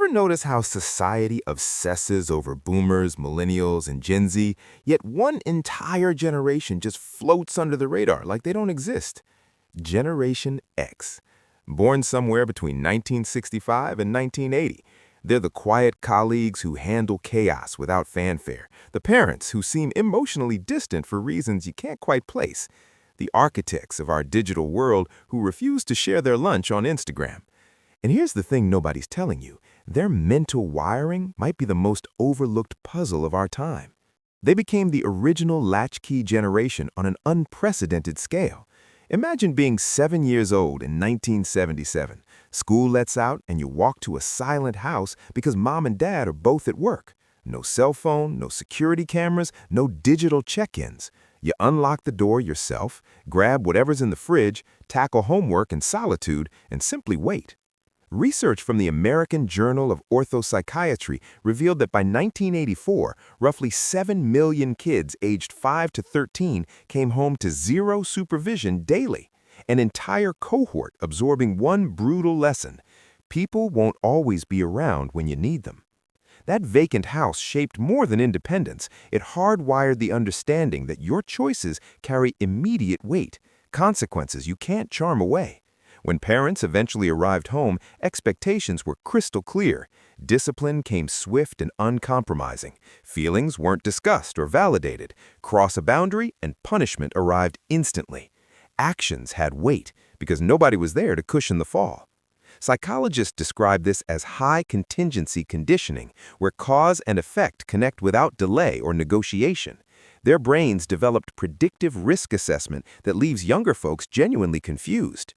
ever notice how society obsesses over boomers, millennials, and Gen Z, yet one entire generation just floats under the radar like they don't exist? Generation X. Born somewhere between 1965 and 1980. They're the quiet colleagues who handle chaos without fanfare, the parents who seem emotionally distant for reasons you can't quite place, the architects of our digital world who refuse to share their lunch on Instagram. And here's the thing nobody's telling you. Their mental wiring might be the most overlooked puzzle of our time. They became the original latchkey generation on an unprecedented scale. Imagine being 7 years old in 1977. School lets out and you walk to a silent house because mom and dad are both at work. No cell phone, no security cameras, no digital check-ins. You unlock the door yourself, grab whatever's in the fridge, tackle homework in solitude, and simply wait. Research from the American Journal of Orthopsychiatry revealed that by 1984, roughly 7 million kids aged 5 to 13 came home to zero supervision daily, an entire cohort absorbing one brutal lesson: people won't always be around when you need them. That vacant house shaped more than independence. It hardwired the understanding that your choices carry immediate weight, consequences you can't charm away. When parents eventually arrived home, expectations were crystal clear. Discipline came swift and uncompromising. Feelings weren't discussed or validated. Cross a boundary and punishment arrived instantly. Actions had weight because nobody was there to cushion the fall. Psychologists describe this as high-contingency conditioning, where cause and effect connect without delay or negotiation. Their brains developed predictive risk assessment that leaves younger folks genuinely confused.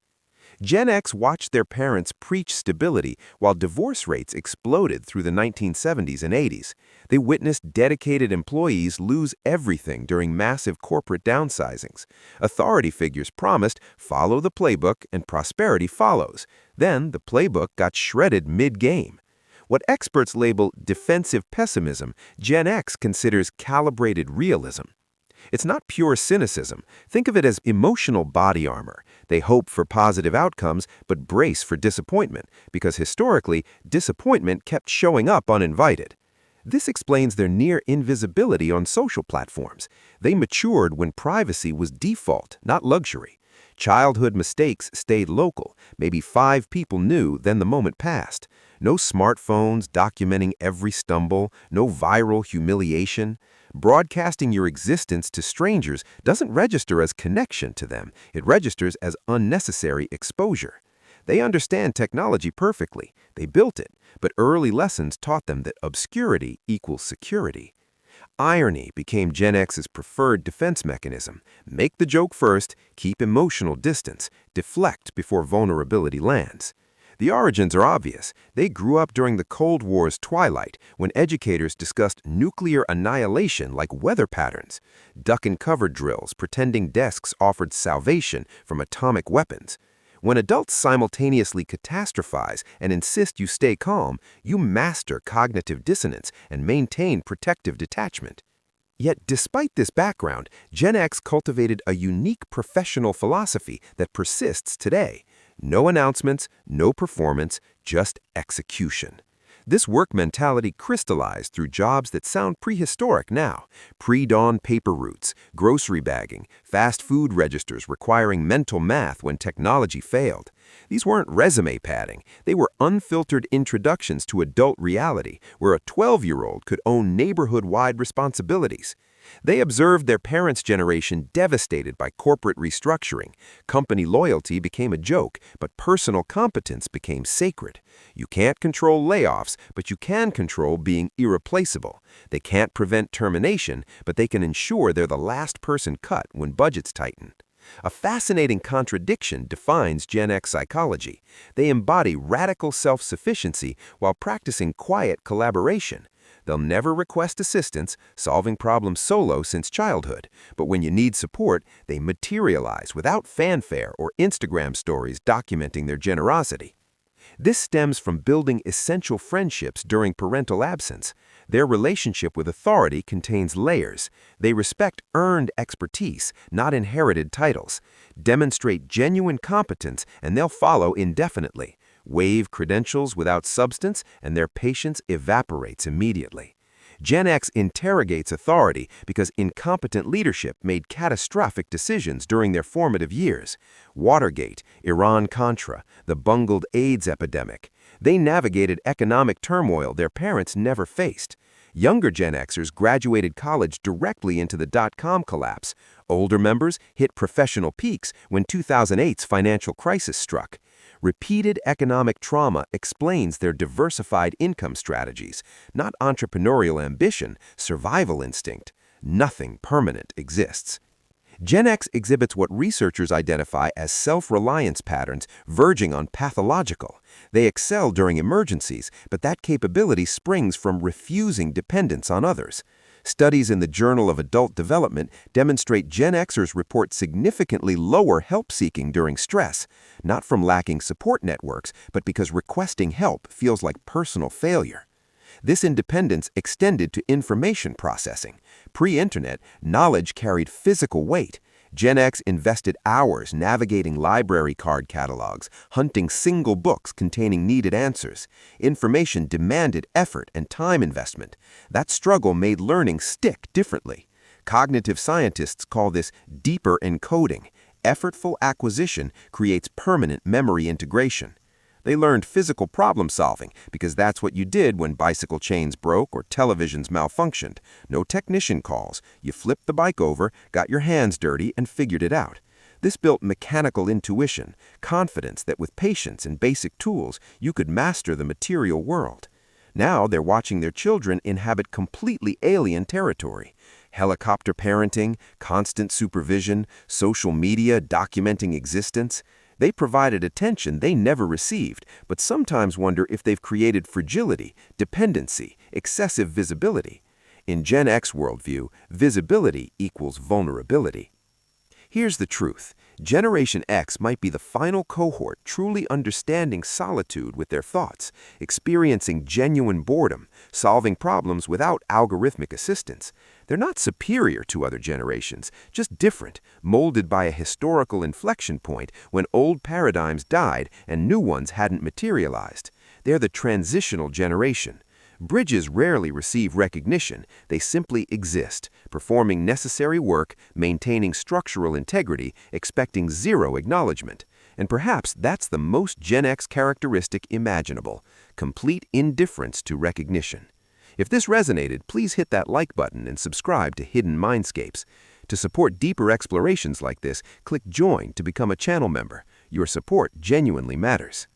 Gen X watched their parents preach stability while divorce rates exploded through the 1970s and 80s. They witnessed dedicated employees lose everything during massive corporate downsizings. Authority figures promised, "Follow the playbook and prosperity follows." Then the playbook got shredded mid-game. What experts label defensive pessimism, Gen X considers calibrated realism. It's not pure cynicism. Think of it as emotional body armor. They hope for positive outcomes but brace for disappointment because historically, disappointment kept showing up uninvited. This explains their near invisibility on social platforms. They matured when privacy was default, not luxury. Childhood mistakes stayed local. Maybe 5 people knew, then the moment passed. No smartphones documenting every stumble, no viral humiliation. Broadcasting your existence to strangers doesn't register as connection to them. It registers as unnecessary exposure. They understand technology perfectly. They built it, but early lessons taught them that obscurity equals security. Irony became Gen X's preferred defense mechanism. Make the joke first, keep emotional distance, deflect before vulnerability lands. The origins are obvious. They grew up during the Cold War's twilight, when educators discussed nuclear annihilation like weather patterns, duck-and-cover drills pretending desks offered salvation from atomic weapons. When adults simultaneously catastrophize and insist you stay calm, you master cognitive dissonance and maintain protective detachment. Yet, despite this background, Gen X cultivated a unique professional philosophy that persists today. No announcements, no performance, just execution. This work mentality crystallized through jobs that sound prehistoric now: pre-dawn paper routes, grocery bagging, fast food registers requiring mental math when technology failed. These weren't resume padding. They were unfiltered introductions to adult reality, where a 12-year-old could own neighborhood-wide responsibilities. They observed their parents' generation devastated by corporate restructuring. Company loyalty became a joke, but personal competence became sacred. You can't control layoffs, but you can control being irreplaceable. They can't prevent termination, but they can ensure they're the last person cut when budgets tighten. A fascinating contradiction defines Gen X psychology. They embody radical self-sufficiency while practicing quiet collaboration. They'll never request assistance, solving problems solo since childhood. But when you need support, they materialize without fanfare or Instagram stories documenting their generosity. This stems from building essential friendships during parental absence. Their relationship with authority contains layers. They respect earned expertise, not inherited titles. Demonstrate genuine competence, and they'll follow indefinitely. wave credentials without substance, and their patience evaporates immediately. Gen X interrogates authority because incompetent leadership made catastrophic decisions during their formative years. Watergate, Iran-Contra, the bungled AIDS epidemic. They navigated economic turmoil their parents never faced. Younger Gen Xers graduated college directly into the dot-com collapse. Older members hit professional peaks when 2008's financial crisis struck. Repeated economic trauma explains their diversified income strategies, not entrepreneurial ambition, survival instinct. Nothing permanent exists. Gen X exhibits what researchers identify as self-reliance patterns verging on pathological. They excel during emergencies, but that capability springs from refusing dependence on others. Studies in the Journal of Adult Development demonstrate Gen Xers report significantly lower help-seeking during stress, not from lacking support networks, but because requesting help feels like personal failure. This independence extended to information processing. Pre-internet, knowledge carried physical weight. Gen X invested hours navigating library card catalogs, hunting single books containing needed answers. Information demanded effort and time investment. That struggle made learning stick differently. Cognitive scientists call this deeper encoding. Effortful acquisition creates permanent memory integration. They learned physical problem solving because that's what you did when bicycle chains broke or televisions malfunctioned. No technician calls. You flipped the bike over, got your hands dirty, and figured it out. This built mechanical intuition, confidence that with patience and basic tools, you could master the material world. Now they're watching their children inhabit completely alien territory. Helicopter parenting, constant supervision, social media documenting existence. They provided attention they never received, but sometimes wonder if they've created fragility, dependency, excessive visibility. In Gen X worldview, visibility equals vulnerability. Here's the truth. Generation X might be the final cohort truly understanding solitude with their thoughts, experiencing genuine boredom, solving problems without algorithmic assistance. They're not superior to other generations, just different, molded by a historical inflection point when old paradigms died and new ones hadn't materialized. They're the transitional generation. Bridges rarely receive recognition, they simply exist, performing necessary work, maintaining structural integrity, expecting zero acknowledgement. And perhaps that's the most Gen X characteristic imaginable, complete indifference to recognition. If this resonated, please hit that like button and subscribe to Hidden Mindscapes. To support deeper explorations like this, click Join to become a channel member. Your support genuinely matters.